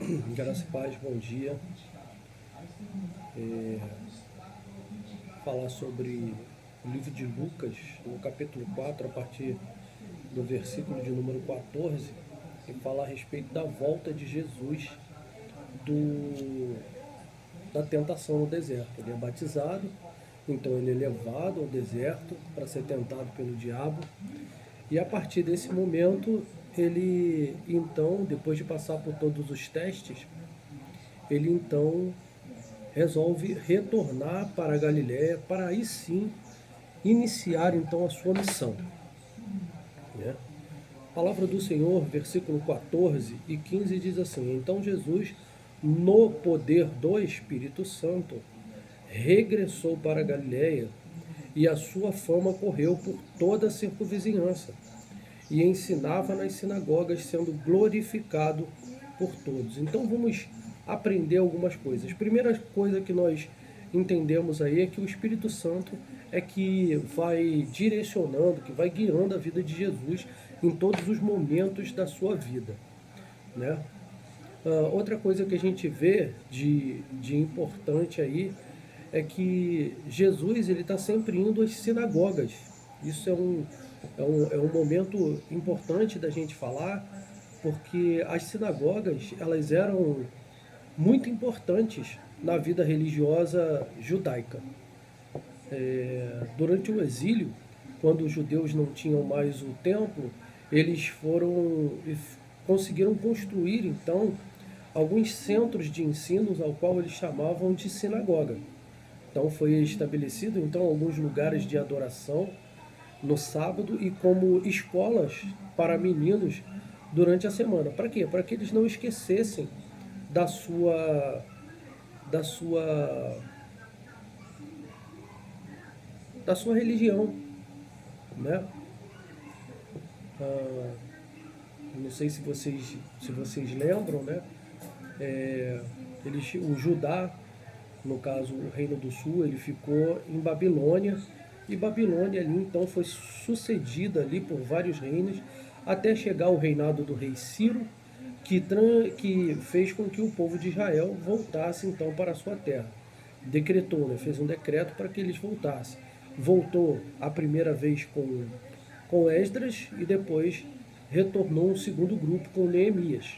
Graça e paz, bom dia. É, Falar sobre o livro de Lucas, no capítulo 4, a partir do versículo de número 14, e falar a respeito da volta de Jesus do, da tentação no deserto. Ele é batizado, então ele é levado ao deserto para ser tentado pelo diabo, e a partir desse momento, ele então, depois de passar por todos os testes, ele então resolve retornar para a Galiléia para aí sim iniciar então a sua missão. Né? A palavra do Senhor, versículo 14 e 15 diz assim: Então Jesus, no poder do Espírito Santo, regressou para a Galiléia e a sua fama correu por toda a circunvizinhança e ensinava nas sinagogas, sendo glorificado por todos. Então vamos aprender algumas coisas. Primeira coisa que nós entendemos aí é que o Espírito Santo é que vai direcionando, que vai guiando a vida de Jesus em todos os momentos da sua vida, né? Outra coisa que a gente vê de importante aí é que Jesus ele está sempre indo às sinagogas. Isso é um momento importante da gente falar, porque as sinagogas elas eram muito importantes na vida religiosa judaica. Durante o exílio, quando os judeus não tinham mais o templo, eles foram e conseguiram construir então alguns centros de ensinos ao qual eles chamavam de sinagoga. Então foi estabelecido então alguns lugares de adoração no sábado e como escolas para meninos durante a semana. Para quê? Para que eles não esquecessem da sua da sua da sua religião, né? Ah, não sei se vocês lembram, né? O Judá, no caso o Reino do Sul, ele ficou em Babilônia, e Babilônia ali então foi sucedida ali por vários reinos até chegar ao reinado do rei Ciro, que fez com que o povo de Israel voltasse então para a sua terra. Decretou, né? Fez um decreto para que eles voltassem. Voltou a primeira vez com Esdras e depois retornou um segundo grupo com Neemias.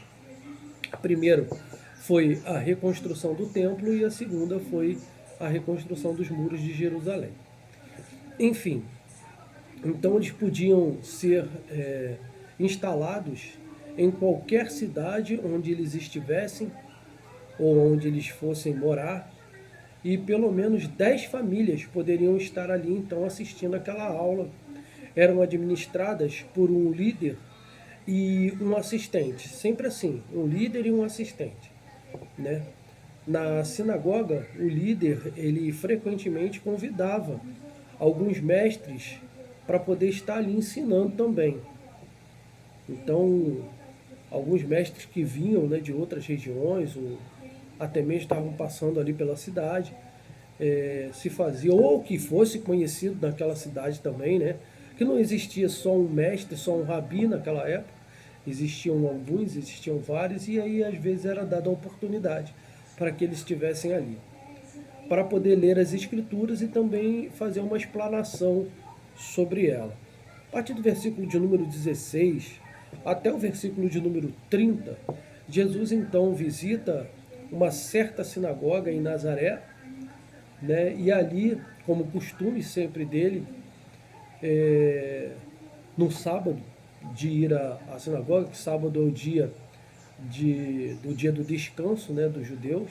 Primeiro foi a reconstrução do templo e a segunda foi a reconstrução dos muros de Jerusalém. Enfim, então eles podiam ser instalados em qualquer cidade onde eles estivessem ou onde eles fossem morar, e pelo menos 10 famílias poderiam estar ali então assistindo aquela aula. Eram administradas por um líder e um assistente, sempre assim, um líder e um assistente, né? Na sinagoga, o líder, ele frequentemente convidava alguns mestres para poder estar ali ensinando também. Então, alguns mestres que vinham, né, de outras regiões, ou até mesmo estavam passando ali pela cidade, se fazia, ou que fosse conhecido naquela cidade também, né? Que não existia só um mestre, só um rabi naquela época, existiam alguns, existiam vários, e aí às vezes era dada a oportunidade para que eles estivessem ali, para poder ler as escrituras e também fazer uma explanação sobre ela. A partir do versículo de número 16 até o versículo de número 30, Jesus então visita uma certa sinagoga em Nazaré, né? E ali, como costume sempre dele, no sábado, de ir à sinagoga, que sábado é o dia do dia do descanso, né, dos judeus.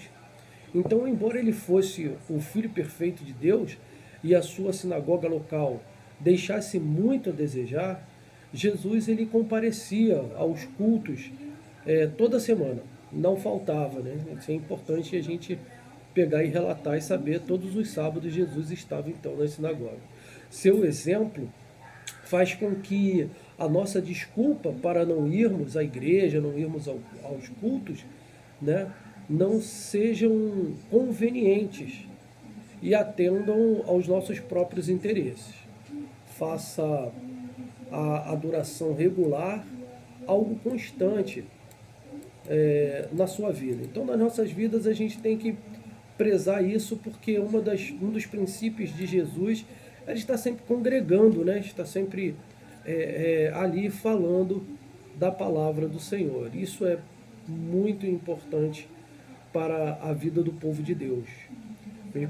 Então, embora ele fosse o Filho perfeito de Deus e a sua sinagoga local deixasse muito a desejar, Jesus ele comparecia aos cultos toda semana, não faltava, né? Isso é importante a gente pegar e relatar e saber. Todos os sábados Jesus estava então na sinagoga. Seu exemplo faz com que a nossa desculpa para não irmos à igreja, não irmos aos cultos, né, não sejam convenientes e atendam aos nossos próprios interesses. Faça a adoração regular algo constante. na sua vida. Então, nas nossas vidas, a gente tem que prezar isso, porque um dos princípios de Jesus é ele estar sempre congregando, né? Está sempre ali falando da palavra do Senhor. Isso é muito importante para a vida do povo de Deus.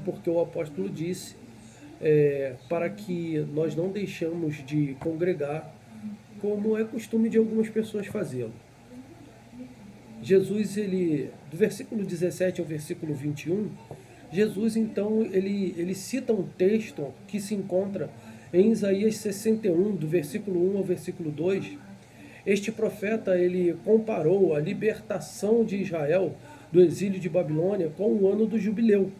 Porque o apóstolo disse para que nós não deixamos de congregar, como é costume de algumas pessoas fazê-lo. Jesus, do versículo 17 ao versículo 21, Jesus, então, ele cita um texto que se encontra em Isaías 61, do versículo 1 ao versículo 2. Este profeta, ele comparou a libertação de Israel do exílio de Babilônia com o ano do jubileu,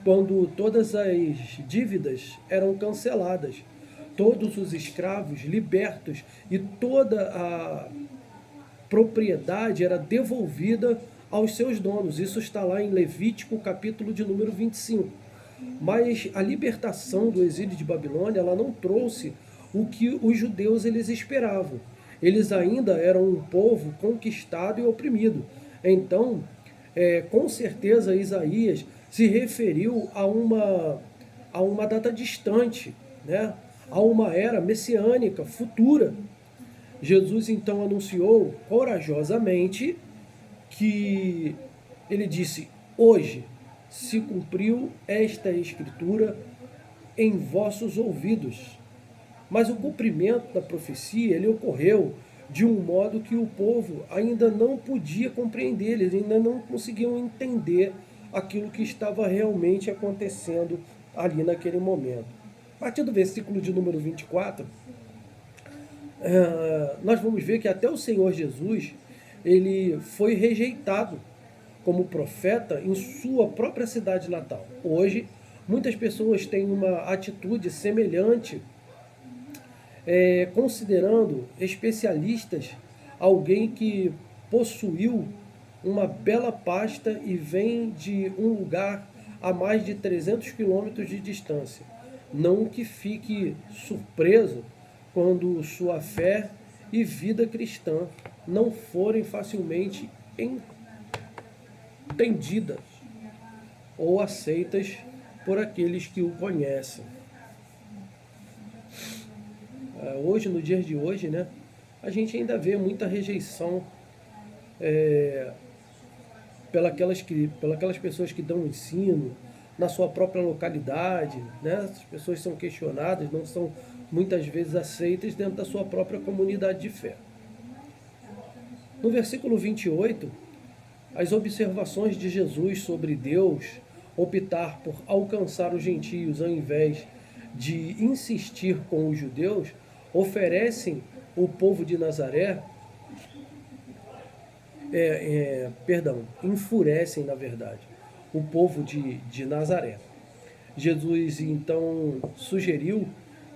quando todas as dívidas eram canceladas, todos os escravos libertos e toda a propriedade era devolvida aos seus donos. Isso está lá em Levítico, capítulo de número 25. Mas a libertação do exílio de Babilônia, ela não trouxe o que os judeus eles esperavam. Eles ainda eram um povo conquistado e oprimido. Então, com certeza, Isaías se referiu a uma data distante, né? A uma era messiânica, futura. Jesus então anunciou corajosamente que ele disse: hoje se cumpriu esta escritura em vossos ouvidos. Mas o cumprimento da profecia, ele ocorreu de um modo que o povo ainda não podia compreender, eles ainda não conseguiam entender aquilo que estava realmente acontecendo ali naquele momento. A partir do versículo de número 24, nós vamos ver que até o Senhor Jesus, ele foi rejeitado como profeta em sua própria cidade natal. Hoje, muitas pessoas têm uma atitude semelhante, considerando especialistas alguém que possuiu uma bela pasta e vem de um lugar a mais de 300 quilômetros de distância. Não que fique surpreso quando sua fé e vida cristã não forem facilmente entendidas ou aceitas por aqueles que o conhecem. Hoje, no dia de hoje, né, a gente ainda vê muita rejeição pelas pessoas que dão ensino na sua própria localidade, né? As pessoas são questionadas, não são muitas vezes aceitas dentro da sua própria comunidade de fé. No versículo 28, as observações de Jesus sobre Deus optar por alcançar os gentios ao invés de insistir com os judeus, oferecem o povo de Nazaré, enfurecem, na verdade, o povo de Nazaré. Jesus, então, sugeriu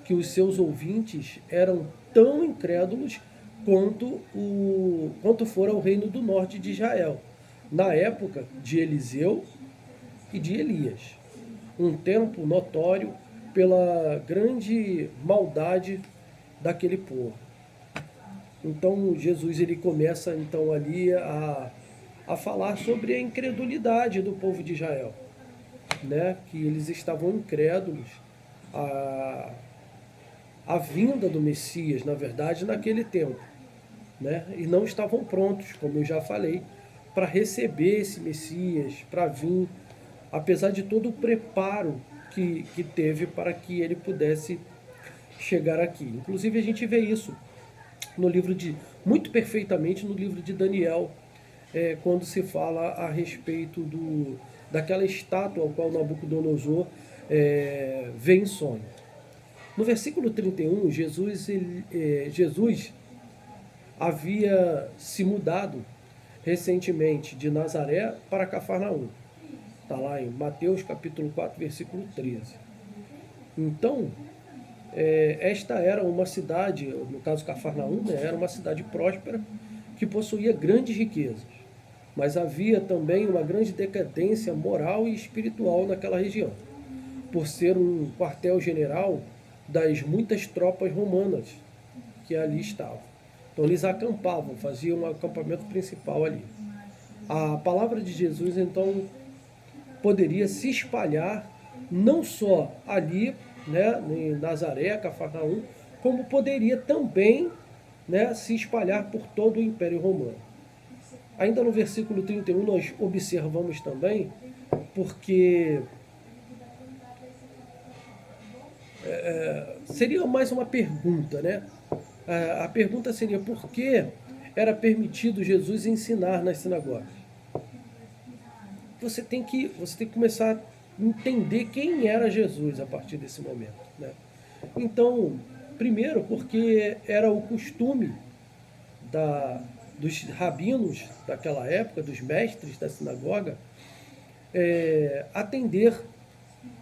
que os seus ouvintes eram tão incrédulos quanto fora o reino do norte de Israel, na época de Eliseu e de Elias. Um tempo notório pela grande maldade daquele povo. Então Jesus ele começa então ali a falar sobre a incredulidade do povo de Israel, né? Que eles estavam incrédulos à vinda do Messias, na verdade, naquele tempo, né? E não estavam prontos, como eu já falei, para receber esse Messias, para vir, apesar de todo o preparo que teve para que ele pudesse chegar aqui. Inclusive a gente vê isso muito perfeitamente no livro de Daniel, quando se fala a respeito daquela estátua ao qual Nabucodonosor vê em sonho. No versículo 31, Jesus havia se mudado recentemente de Nazaré para Cafarnaum. Está lá em Mateus capítulo 4, versículo 13. Então, esta era uma cidade, no caso Cafarnaum, né, era uma cidade próspera que possuía grandes riquezas. Mas havia também uma grande decadência moral e espiritual naquela região, por ser um quartel-general das muitas tropas romanas que ali estavam. Então eles acampavam, faziam um acampamento principal ali. A palavra de Jesus, então, poderia se espalhar não só ali, né, em Nazaré, Cafarnaum, como poderia também, né, se espalhar por todo o Império Romano. Ainda no versículo 31 nós observamos também, porque seria mais uma pergunta, né? A pergunta seria por que era permitido Jesus ensinar nas sinagogas? Você tem que começar a entender quem era Jesus a partir desse momento, né? Então, primeiro porque era o costume dos rabinos daquela época, dos mestres da sinagoga, atender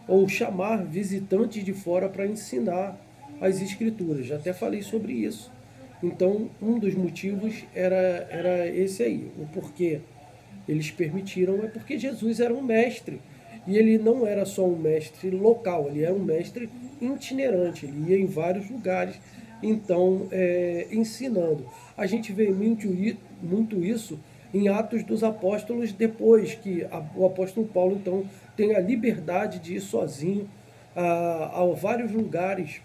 ou chamar visitantes de fora para ensinar as escrituras. Já até falei sobre isso. Então, um dos motivos era esse aí. O porquê eles permitiram é porque Jesus era um mestre. E ele não era só um mestre local, ele era um mestre itinerante. Ele ia em vários lugares, então, ensinando. A gente vê muito isso em Atos dos Apóstolos, depois que o apóstolo Paulo, então, tem a liberdade de ir sozinho a vários lugares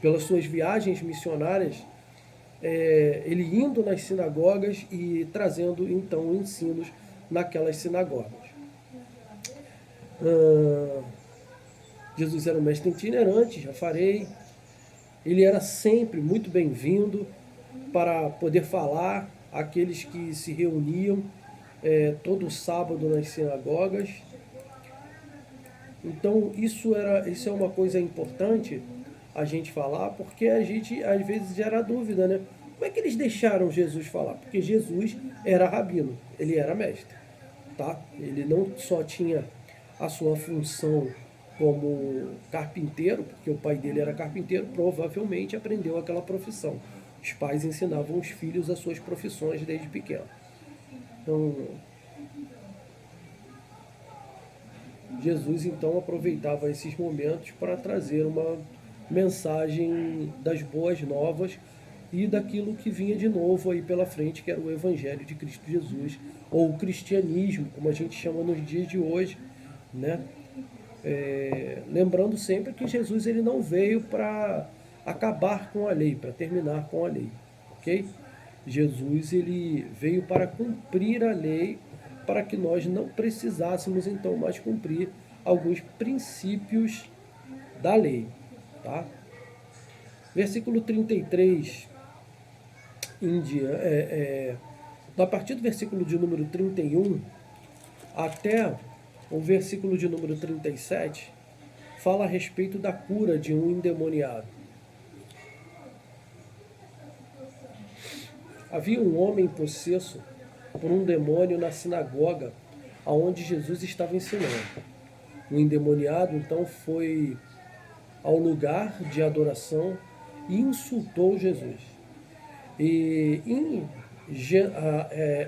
pelas suas viagens missionárias, ele indo nas sinagogas e trazendo, então, ensinos naquelas sinagogas. Jesus era um mestre itinerante, já farei. Ele era sempre muito bem-vindo para poder falar àqueles que se reuniam todo sábado nas sinagogas. Então isso é uma coisa importante a gente falar, porque a gente às vezes gera dúvida, né? Como é que eles deixaram Jesus falar? Porque Jesus era rabino, ele era mestre, tá? Ele não só tinha a sua função como carpinteiro, porque o pai dele era carpinteiro, provavelmente aprendeu aquela profissão. Os pais ensinavam os filhos as suas profissões desde pequeno. Então, Jesus então aproveitava esses momentos para trazer uma mensagem das boas novas e daquilo que vinha de novo aí pela frente, que era o Evangelho de Cristo Jesus, ou o cristianismo, como a gente chama nos dias de hoje, né? Lembrando sempre que Jesus ele não veio para acabar com a lei, para terminar com a lei, ok? Jesus ele veio para cumprir a lei, para que nós não precisássemos então mais cumprir alguns princípios da lei, tá? Versículo 33 em dia, a partir do versículo de número 31 até o versículo de número 37, fala a respeito da cura de um endemoniado. Havia um homem possesso por um demônio na sinagoga aonde Jesus estava ensinando. O endemoniado então foi ao lugar de adoração e insultou Jesus. E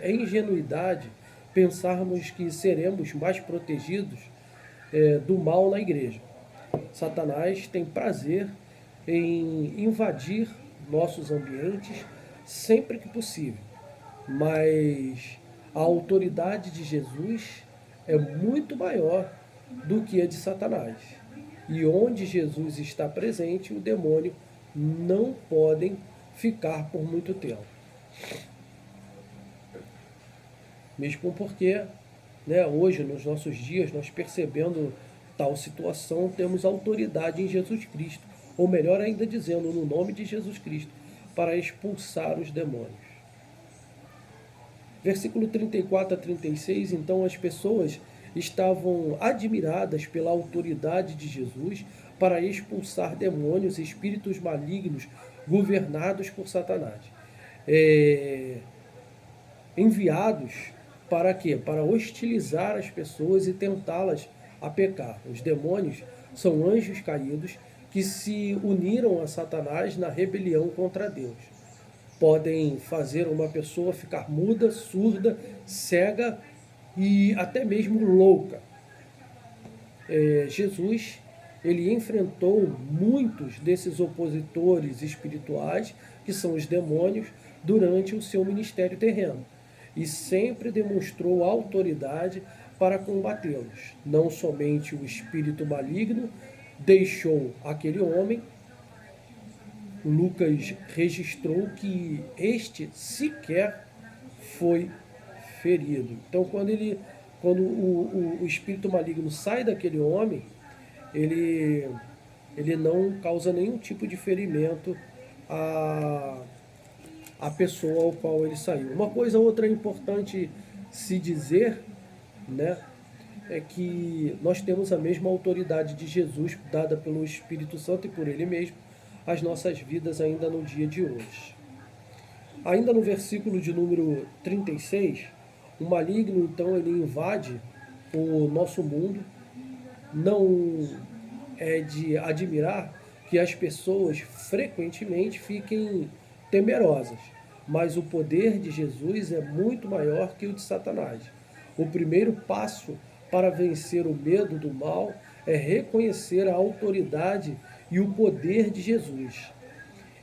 é ingenuidade pensarmos que seremos mais protegidos do mal na igreja. Satanás tem prazer em invadir nossos ambientes sempre que possível, mas a autoridade de Jesus é muito maior do que a de Satanás. E onde Jesus está presente, o demônio não podem ficar por muito tempo. Mesmo porque, né, hoje, nos nossos dias, nós percebendo tal situação, temos autoridade em Jesus Cristo, ou melhor ainda dizendo, no nome de Jesus Cristo, para expulsar os demônios. Versículo 34 a 36, então as pessoas estavam admiradas pela autoridade de Jesus para expulsar demônios e espíritos malignos governados por Satanás. Enviados para quê? Para hostilizar as pessoas e tentá-las a pecar. Os demônios são anjos caídos que se uniram a Satanás na rebelião contra Deus. Podem fazer uma pessoa ficar muda, surda, cega e até mesmo louca. Jesus, ele enfrentou muitos desses opositores espirituais, que são os demônios, durante o seu ministério terreno. e sempre demonstrou autoridade para combatê-los. Não somente o espírito maligno deixou aquele homem, Lucas registrou que este sequer foi ferido. Então, quando o espírito maligno sai daquele homem, ele, ele não causa nenhum tipo de ferimento à pessoa ao qual ele saiu. Uma coisa outra importante se dizer, né, é que nós temos a mesma autoridade de Jesus, dada pelo Espírito Santo e por Ele mesmo, às nossas vidas ainda no dia de hoje. Ainda no versículo de número 36, o maligno, então, ele invade o nosso mundo. Não é de admirar que as pessoas frequentemente fiquem temerosas, mas o poder de Jesus é muito maior que o de Satanás. O primeiro passo para vencer o medo do mal é reconhecer a autoridade e o poder de Jesus.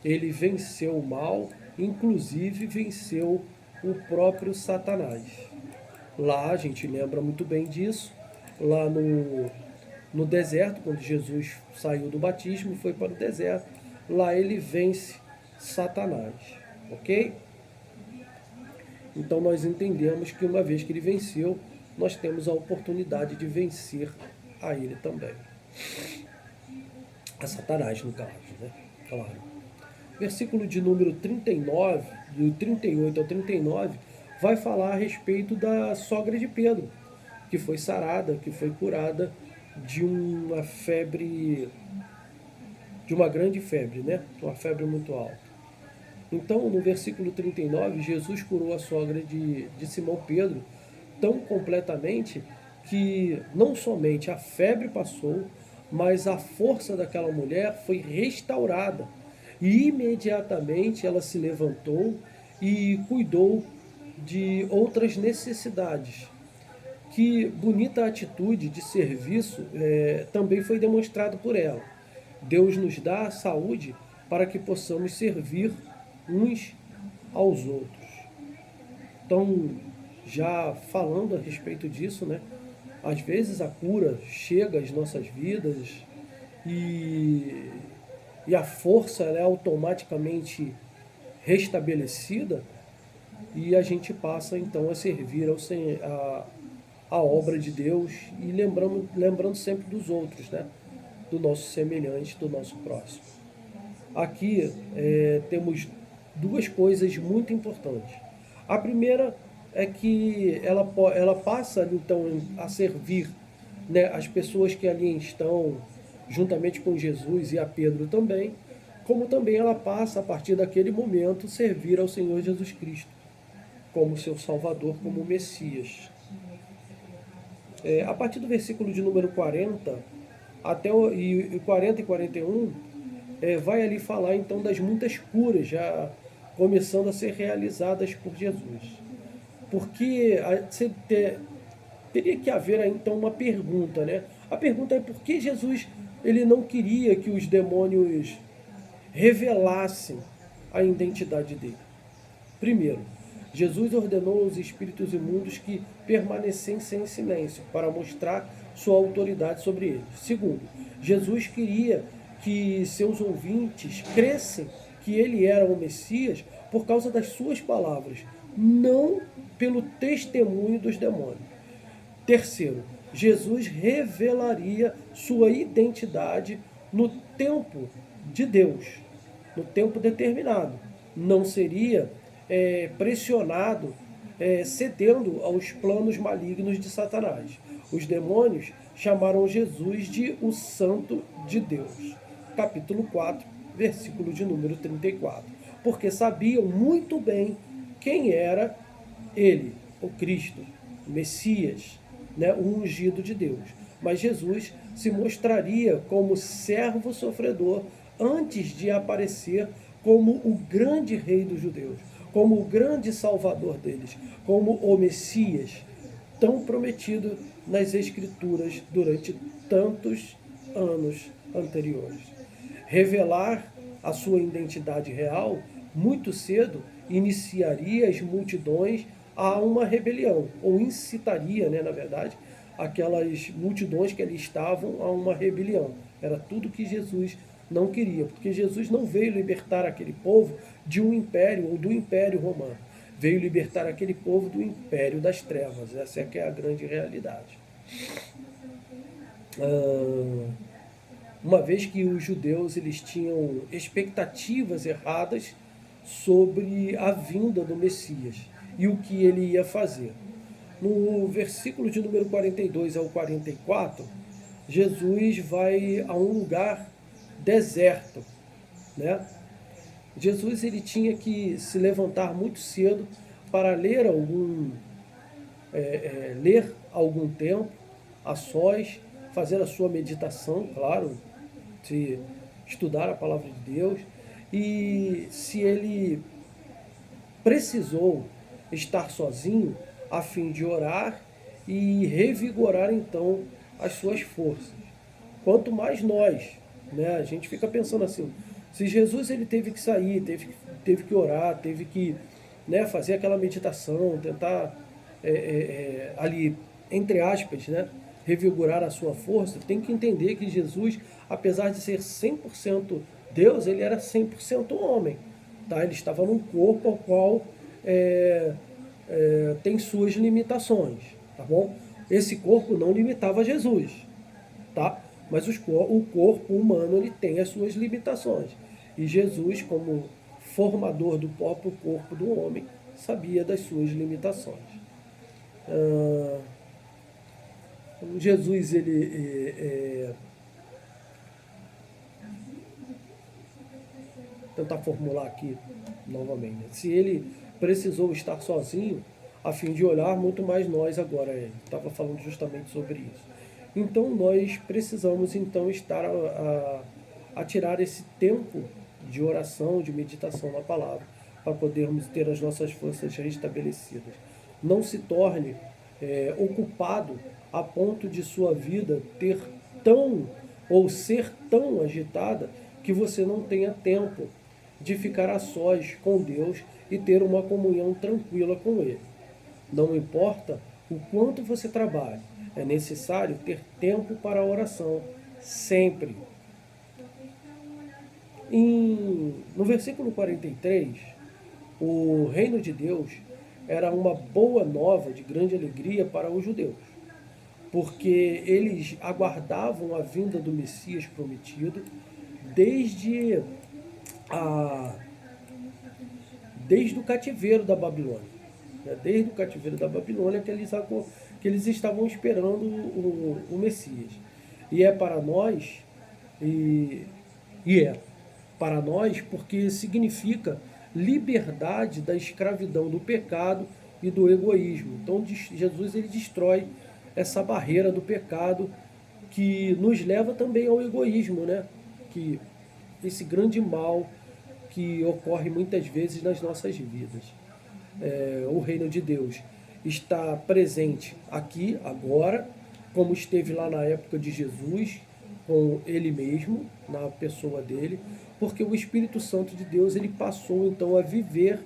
Ele venceu o mal, inclusive venceu o próprio Satanás. Lá, a gente lembra muito bem disso, lá no deserto, quando Jesus saiu do batismo e foi para o deserto, lá ele vence Satanás, ok? Então nós entendemos que uma vez que ele venceu, nós temos a oportunidade de vencer a ele também. A Satanás, no caso, né? Claro. Versículo de número 39, do 38 ao 39, vai falar a respeito da sogra de Pedro, que foi sarada, que foi curada de uma febre, de uma grande febre, né? Uma febre muito alta. Então, no versículo 39, Jesus curou a sogra de Simão Pedro tão completamente que não somente a febre passou, mas a força daquela mulher foi restaurada. E imediatamente ela se levantou e cuidou de outras necessidades. Que bonita atitude de serviço também foi demonstrado por ela. Deus nos dá saúde para que possamos servir uns aos outros. Então, já falando a respeito disso, né? Às vezes a cura chega às nossas vidas e, e a força ela é automaticamente restabelecida e a gente passa então a servir a obra de Deus e lembrando sempre dos outros, né? Do nosso semelhante, do nosso próximo. Aqui temos duas coisas muito importantes. A primeira é que ela passa então a servir, né, as pessoas que ali estão, juntamente com Jesus e a Pedro também, como também ela passa a partir daquele momento servir ao Senhor Jesus Cristo como seu Salvador, como Messias. A partir do versículo de número 40 até 40 e 41, vai ali falar então das muitas curas já começando a ser realizadas por Jesus. Porque teria que haver então uma pergunta, né? A pergunta é por que Jesus ele não queria que os demônios revelassem a identidade dele. Primeiro, Jesus ordenou aos espíritos imundos que permanecessem em silêncio para mostrar sua autoridade sobre eles. Segundo, Jesus queria que seus ouvintes crescem que ele era o Messias por causa das suas palavras, não pelo testemunho dos demônios. Terceiro, Jesus revelaria sua identidade no tempo de Deus, no tempo determinado. Não seria pressionado, cedendo aos planos malignos de Satanás. Os demônios chamaram Jesus de o Santo de Deus. Capítulo 4, versículo de número 34. Porque sabiam muito bem quem era ele, o Cristo, o Messias, né, o ungido de Deus. Mas Jesus se mostraria como servo sofredor antes de aparecer como o grande rei dos judeus, como o grande salvador deles, como o Messias, tão prometido nas Escrituras durante tantos anos anteriores. Revelar a sua identidade real muito cedo iniciaria as multidões a uma rebelião, ou incitaria, né, na verdade, aquelas multidões que ali estavam a uma rebelião. Era tudo que Jesus não queria, porque Jesus não veio libertar aquele povo de um império ou do império romano. Veio libertar aquele povo do império das trevas. Essa é que é a grande realidade. Uma vez que os judeus eles tinham expectativas erradas sobre a vinda do Messias e o que ele ia fazer. No versículo de número 42 ao 44, Jesus vai a um lugar deserto, né? Jesus ele tinha que se levantar muito cedo para ler algum tempo a sós, fazer a sua meditação, claro, se estudar a palavra de Deus, e se ele precisou estar sozinho a fim de orar e revigorar então as suas forças. Quanto mais nós, né, a gente fica pensando assim, se Jesus ele teve que sair, teve que orar, teve que, né, fazer aquela meditação, tentar ali, entre aspas, né, revigorar a sua força, tem que entender que Jesus, apesar de ser 100% Deus, ele era 100% homem. Tá? Ele estava num corpo ao qual tem suas limitações. Tá bom? Esse corpo não limitava Jesus. Tá? Mas o corpo humano ele tem as suas limitações. E Jesus, como formador do próprio corpo do homem, sabia das suas limitações. Jesus, ele tentar formular aqui novamente. Né? Se ele precisou estar sozinho, a fim de olhar muito mais nós agora. Ele estava falando justamente sobre isso. Então nós precisamos então estar a tirar esse tempo de oração, de meditação na palavra, para podermos ter as nossas forças restabelecidas. Não se torne ocupado a ponto de sua vida ter tão ou ser tão agitada que você não tenha tempo de ficar a sós com Deus e ter uma comunhão tranquila com Ele. Não importa o quanto você trabalhe, é necessário ter tempo para a oração, sempre. No versículo 43, o reino de Deus era uma boa nova de grande alegria para os judeus, porque eles aguardavam a vinda do Messias prometido desde o cativeiro da Babilônia. Desde o cativeiro da Babilônia que eles estavam esperando o Messias. E é para nós, para nós porque significa liberdade da escravidão do pecado e do egoísmo. Então Jesus ele destrói essa barreira do pecado que nos leva também ao egoísmo, né? Que esse grande mal que ocorre muitas vezes nas nossas vidas. O reino de Deus está presente aqui, agora, como esteve lá na época de Jesus, com ele mesmo, na pessoa dele, porque o Espírito Santo de Deus ele passou então a viver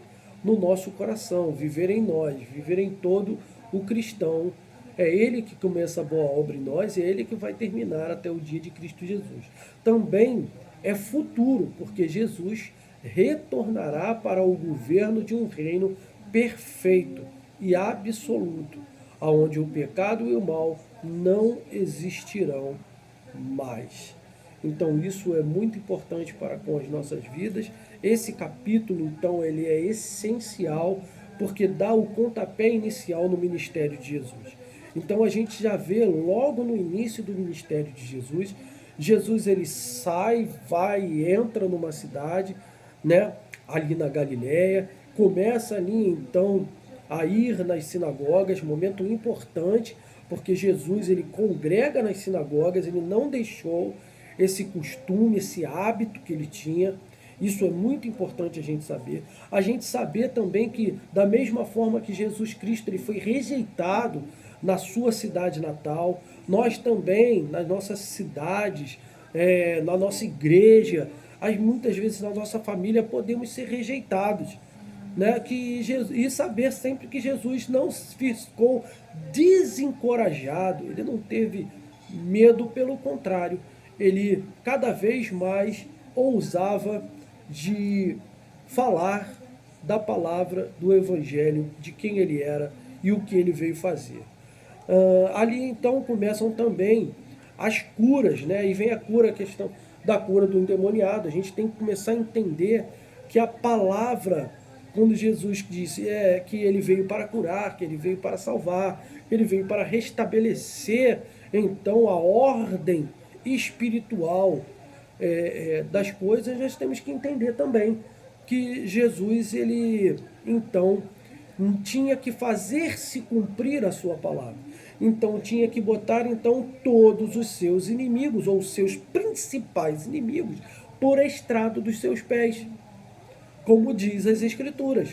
no nosso coração, viver em nós, viver em todo o cristão. É Ele que começa a boa obra em nós, é Ele que vai terminar até o dia de Cristo Jesus. Também é futuro, porque Jesus retornará para o governo de um reino perfeito e absoluto, onde o pecado e o mal não existirão mais. Então isso é muito importante para com as nossas vidas. Esse capítulo, então, ele é essencial porque dá o pontapé inicial no ministério de Jesus. Então a gente já vê logo no início do ministério de Jesus, Jesus ele sai, vai e entra numa cidade, né, ali na Galileia, começa ali então a ir nas sinagogas, momento importante, porque Jesus ele congrega nas sinagogas, ele não deixou esse costume, esse hábito que ele tinha. Isso é muito importante a gente saber. A gente saber também que, da mesma forma que Jesus Cristo ele foi rejeitado na sua cidade natal, nós também, nas nossas cidades, na nossa igreja, muitas vezes na nossa família, podemos ser rejeitados. né, e saber sempre que Jesus não ficou desencorajado, ele não teve medo, pelo contrário, ele cada vez mais ousava de falar da palavra, do evangelho, de quem ele era e o que ele veio fazer. Ali então começam também as curas, né? E vem a cura, a questão da cura do endemoniado. A gente tem que começar a entender que a palavra, quando Jesus disse que ele veio para curar, que ele veio para salvar, que ele veio para restabelecer então a ordem espiritual das coisas, nós temos que entender também que Jesus, ele então tinha que fazer-se cumprir a sua palavra. Então tinha que botar então todos os seus inimigos, ou os seus principais inimigos, por estrado dos seus pés, como diz as Escrituras.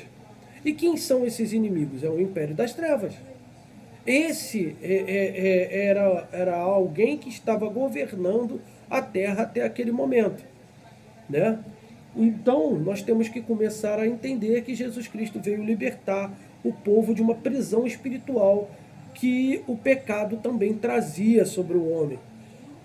E quem são esses inimigos? É o império das trevas. Esse era alguém que estava governando a terra até aquele momento, né? Então, nós temos que começar a entender que Jesus Cristo veio libertar o povo de uma prisão espiritual que o pecado também trazia sobre o homem.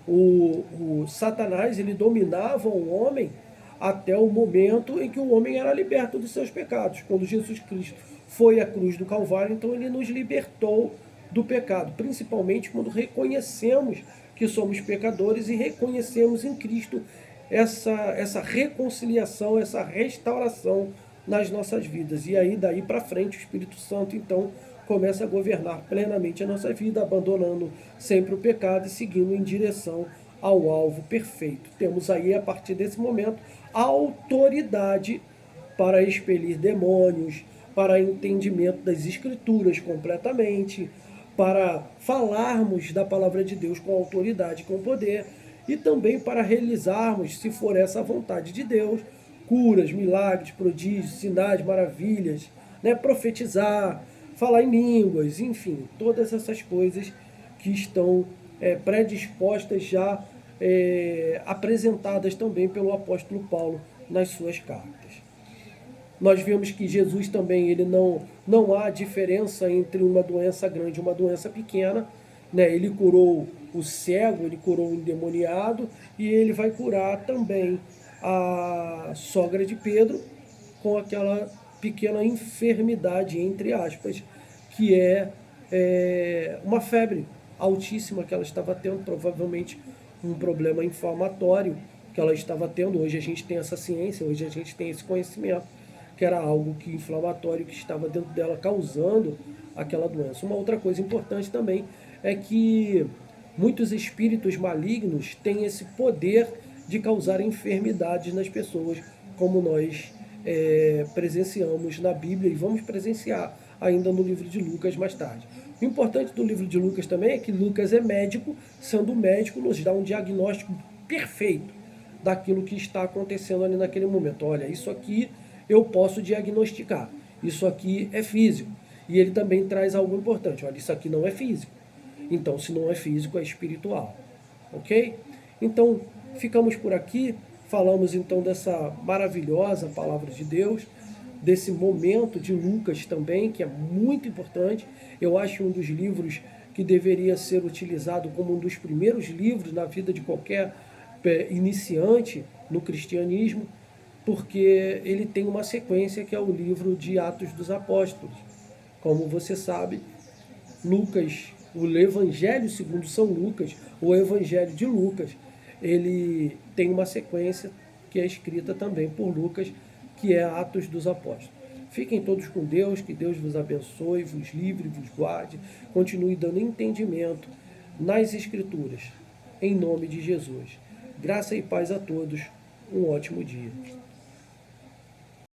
O Satanás, ele dominava o homem até o momento em que o homem era liberto dos seus pecados. Quando Jesus Cristo foi à cruz do Calvário, então ele nos libertou do pecado, principalmente quando reconhecemos que somos pecadores e reconhecemos em Cristo essa reconciliação, essa restauração nas nossas vidas. E aí, daí para frente, o Espírito Santo, então, começa a governar plenamente a nossa vida, abandonando sempre o pecado e seguindo em direção ao alvo perfeito. Temos aí, a partir desse momento, a autoridade para expelir demônios, para entendimento das Escrituras completamente, para falarmos da palavra de Deus com autoridade, com poder, e também para realizarmos, se for essa a vontade de Deus, curas, milagres, prodígios, sinais, maravilhas, né? Profetizar, falar em línguas, enfim, todas essas coisas que estão predispostas já, apresentadas também pelo apóstolo Paulo nas suas cartas. Nós vemos que Jesus também, ele não há diferença entre uma doença grande e uma doença pequena, né? Ele curou o cego, ele curou o endemoniado e ele vai curar também a sogra de Pedro com aquela pequena enfermidade, entre aspas, que uma febre altíssima que ela estava tendo, provavelmente um problema inflamatório que ela estava tendo. Hoje a gente tem essa ciência, hoje a gente tem esse conhecimento, que era algo que inflamatório que estava dentro dela causando aquela doença. Uma outra coisa importante também é que muitos espíritos malignos têm esse poder de causar enfermidades nas pessoas, como nós presenciamos na Bíblia e vamos presenciar ainda no livro de Lucas mais tarde. O importante do livro de Lucas também é que Lucas é médico, sendo médico nos dá um diagnóstico perfeito daquilo que está acontecendo ali naquele momento. Olha, isso aqui eu posso diagnosticar, isso aqui é físico. E ele também traz algo importante, olha, isso aqui não é físico. Então, se não é físico, é espiritual. Ok? Então, ficamos por aqui. Falamos então dessa maravilhosa palavra de Deus, desse momento de Lucas também, que é muito importante. Eu acho um dos livros que deveria ser utilizado como um dos primeiros livros na vida de qualquer iniciante no cristianismo, porque ele tem uma sequência que é o livro de Atos dos Apóstolos. Como você sabe, Lucas, o Evangelho segundo São Lucas, o Evangelho de Lucas, ele tem uma sequência que é escrita também por Lucas, que é Atos dos Apóstolos. Fiquem todos com Deus, que Deus vos abençoe, vos livre, vos guarde, continue dando entendimento nas Escrituras, em nome de Jesus. Graça e paz a todos, um ótimo dia.